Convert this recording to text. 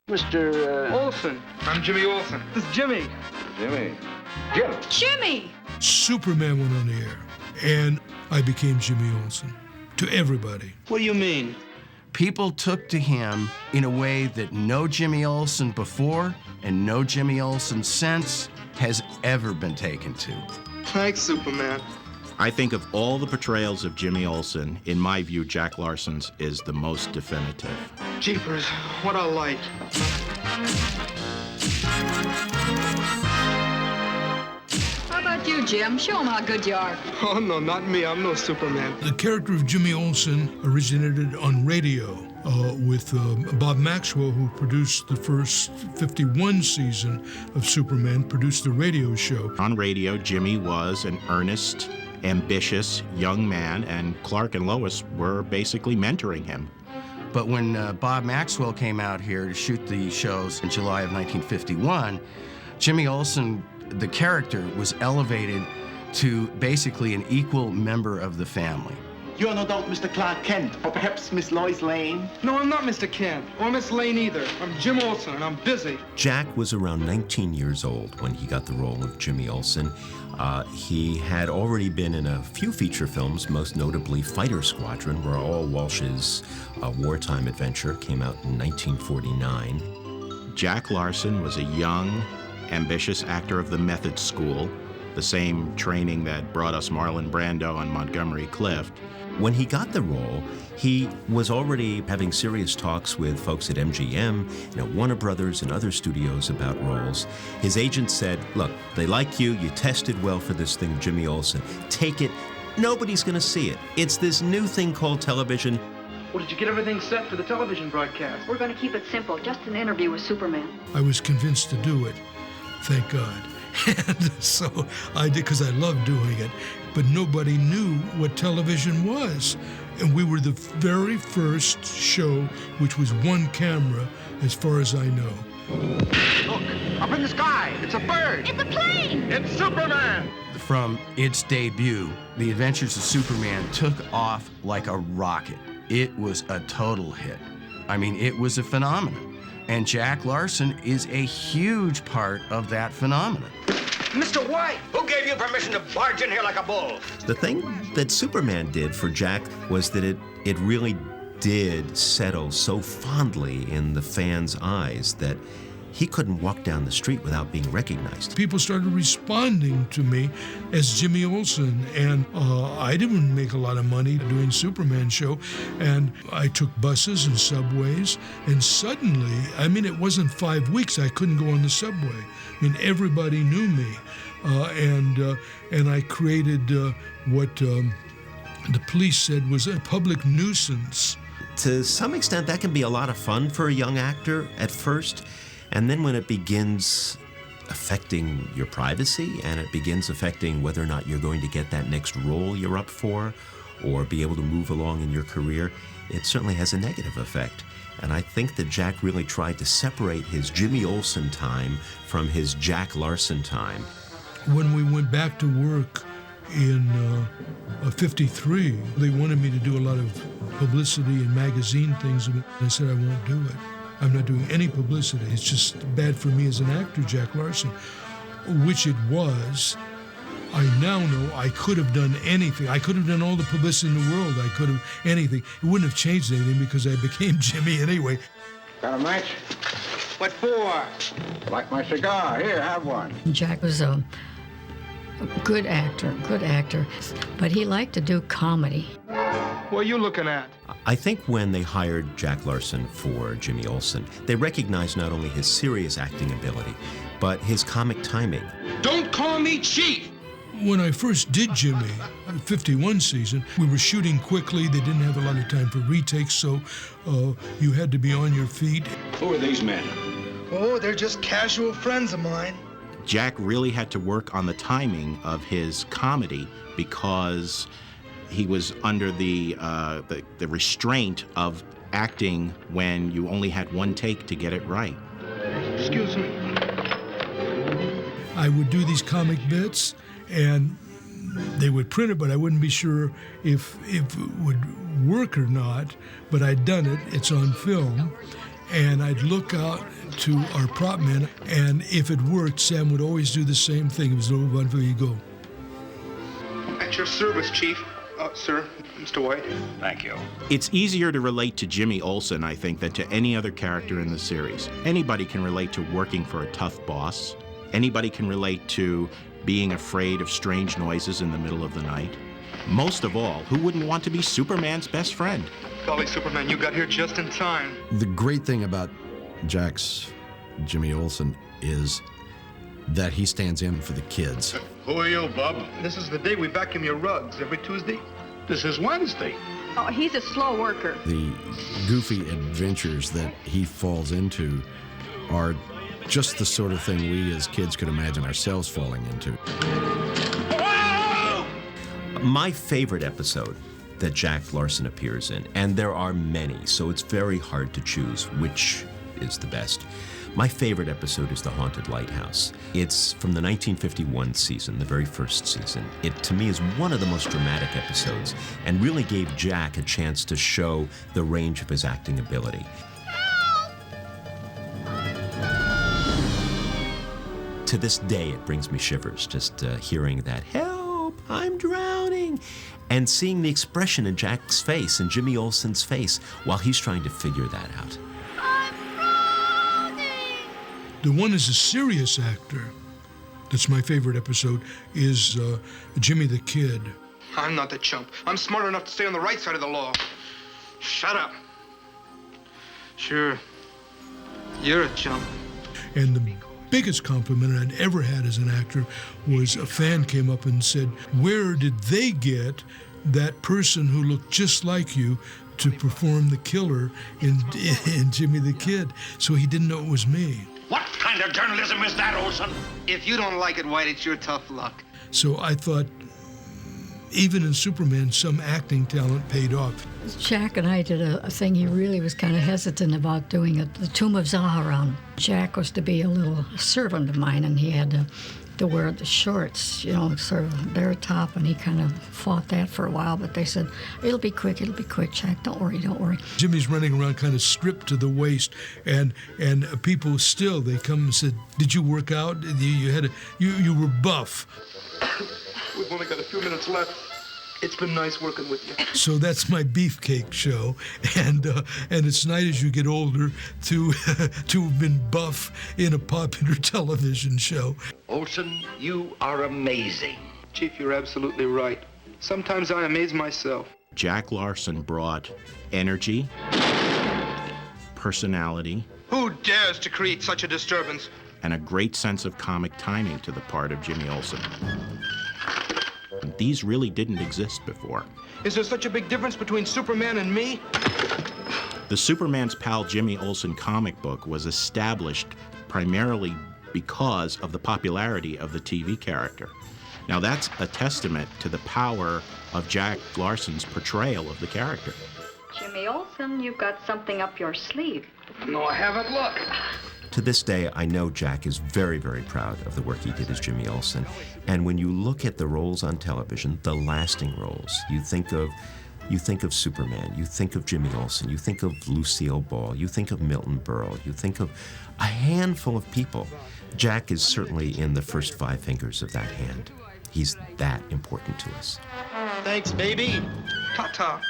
Mr. Olsen. I'm Jimmy Olsen. This is Jimmy. Jim. Jimmy! Superman went on the air, and I became Jimmy Olsen. To everybody. What do you mean? People took to him in a way that no Jimmy Olsen before and no Jimmy Olsen since has ever been taken to. Thanks, Superman. I think of all the portrayals of Jimmy Olsen, in my view, Jack Larson's is the most definitive. Jeepers, what a light. How about you, Jim? Show him how good you are. Oh, no, not me. I'm no Superman. The character of Jimmy Olsen originated on radio with Bob Maxwell, who produced the first 51 season of Superman, produced the radio show. On radio, Jimmy was an earnest, ambitious young man, and Clark and Lois were basically mentoring him. But when Bob Maxwell came out here to shoot the shows in July of 1951, Jimmy Olsen, the character, was elevated to basically an equal member of the family. You're no doubt Mr. Clark Kent, or perhaps Miss Lois Lane. No, I'm not Mr. Kent, or Miss Lane either. I'm Jim Olsen, and I'm busy. Jack was around 19 years old when he got the role of Jimmy Olsen. He had already been in a few feature films, most notably Fighter Squadron, where Orl Walsh's wartime adventure came out in 1949. Jack Larson was a young, ambitious actor of the method school, the same training that brought us Marlon Brando and Montgomery Clift. When he got the role, he was already having serious talks with folks at MGM, Warner Brothers and other studios about roles. His agent said, look, they like you, you tested well for this thing, Jimmy Olsen. Take it, nobody's gonna see it. It's this new thing called television. Well, did you get everything set for the television broadcast? We're going to keep it simple, just an interview with Superman. I was convinced to do it, thank God. And so I did, because I loved doing it. But nobody knew what television was. And we were the very first show which was one camera, as far as I know. Look, up in the sky, it's a bird. It's a plane! It's Superman. From its debut, The Adventures of Superman took off like a rocket. It was a total hit. I mean, it was a phenomenon. And Jack Larson is a huge part of that phenomenon. Mr. White! Who gave you permission to barge in here like a bull? The thing that Superman did for Jack was that it really did settle so fondly in the fans' eyes that he couldn't walk down the street without being recognized. People started responding to me as Jimmy Olsen, and I didn't make a lot of money doing Superman show, and I took buses and subways, and suddenly, I mean, it wasn't 5 weeks, I couldn't go on the subway. I mean, everybody knew me, and I created what the police said was a public nuisance. To some extent, that can be a lot of fun for a young actor at first. And then when it begins affecting your privacy and it begins affecting whether or not you're going to get that next role you're up for or be able to move along in your career, it certainly has a negative effect. And I think that Jack really tried to separate his Jimmy Olsen time from his Jack Larson time. When we went back to work in '53, they wanted me to do a lot of publicity and magazine things, and I said I won't do it. I'm not doing any publicity. It's just bad for me as an actor, Jack Larson, which it was. I now know I could have done anything. I could have done all the publicity in the world. I could have anything. It wouldn't have changed anything because I became Jimmy anyway. Got a match? What for? Like my cigar. Here, have one. Jack was a good actor, but he liked to do comedy. What are you looking at? I think when they hired Jack Larson for Jimmy Olsen, they recognized not only his serious acting ability, but his comic timing. Don't call me Chief! When I first did Jimmy, the 51 season, we were shooting quickly. They didn't have a lot of time for retakes, so you had to be on your feet. Who are these men? Oh, they're just casual friends of mine. Jack really had to work on the timing of his comedy because he was under the restraint of acting when you only had one take to get it right. Excuse me. I would do these comic bits, and they would print it, but I wouldn't be sure if it would work or not. But I'd done it. It's on film. and I'd look out to our prop man, and if it worked, Sam would always do the same thing. It was no one for you go. At your service, Chief. Sir, Mr. White. Thank you. It's easier to relate to Jimmy Olsen, I think, than to any other character in the series. Anybody can relate to working for a tough boss. Anybody can relate to being afraid of strange noises in the middle of the night. Most of all, who wouldn't want to be Superman's best friend? Golly, Superman, you got here just in time. The great thing about Jack's Jimmy Olsen is that he stands in for the kids. Who are you, Bub? This is the day we vacuum your rugs, every Tuesday. This is Wednesday. Oh, he's a slow worker. The goofy adventures that he falls into are just the sort of thing we as kids could imagine ourselves falling into. My favorite episode that Jack Larson appears in, and there are many, so it's very hard to choose which is the best. My favorite episode is The Haunted Lighthouse. It's from the 1951 season, the very first season. It, to me, is one of the most dramatic episodes and really gave Jack a chance to show the range of his acting ability. To this day, it brings me shivers just hearing that, "Help, I'm drowning," and seeing the expression in Jack's face and Jimmy Olsen's face while he's trying to figure that out. The one as a serious actor, that's my favorite episode, is Jimmy the Kid. I'm not the chump. I'm smart enough to stay on the right side of the law. Shut up. Sure, you're a chump. And the biggest compliment I'd ever had as an actor was a fan came up and said, "Where did they get that person who looked just like you to perform the killer in Jimmy the Kid?" So he didn't know it was me. What kind of journalism is that, Olsen? If you don't like it, White, it's your tough luck. So I thought, even in Superman, some acting talent paid off. Jack and I did a thing he really was kind of hesitant about doing, the Tomb of Zaharan. Jack was to be a little servant of mine, and he had to wear the shorts, you know, sort of bare top, and he kind of fought that for a while, but they said, it'll be quick, Jack, don't worry. Jimmy's running around kind of stripped to the waist, and people still, they come and said, "Did you work out? You were buff." We've only got a few minutes left. It's been nice working with you. So that's my beefcake show, and it's nice as you get older to have been buff in a popular television show. Olsen, you are amazing. Chief, you're absolutely right. Sometimes I amaze myself. Jack Larson brought energy, personality, Who dares to create such a disturbance? and a great sense of comic timing to the part of Jimmy Olsen. These really didn't exist before. Is there such a big difference between Superman and me? The Superman's Pal Jimmy Olsen comic book was established primarily because of the popularity of the TV character. Now that's a testament to the power of Jack Larson's portrayal of the character. Jimmy Olsen, you've got something up your sleeve. No, I haven't. Look. To this day, I know Jack is very, very proud of the work he did as Jimmy Olsen. And when you look at the roles on television, the lasting roles, you think of Superman, you think of Jimmy Olsen, you think of Lucille Ball, you think of Milton Berle, you think of a handful of people. Jack is certainly in the first 5 fingers of that hand. He's that important to us. Thanks, baby. Ta-ta.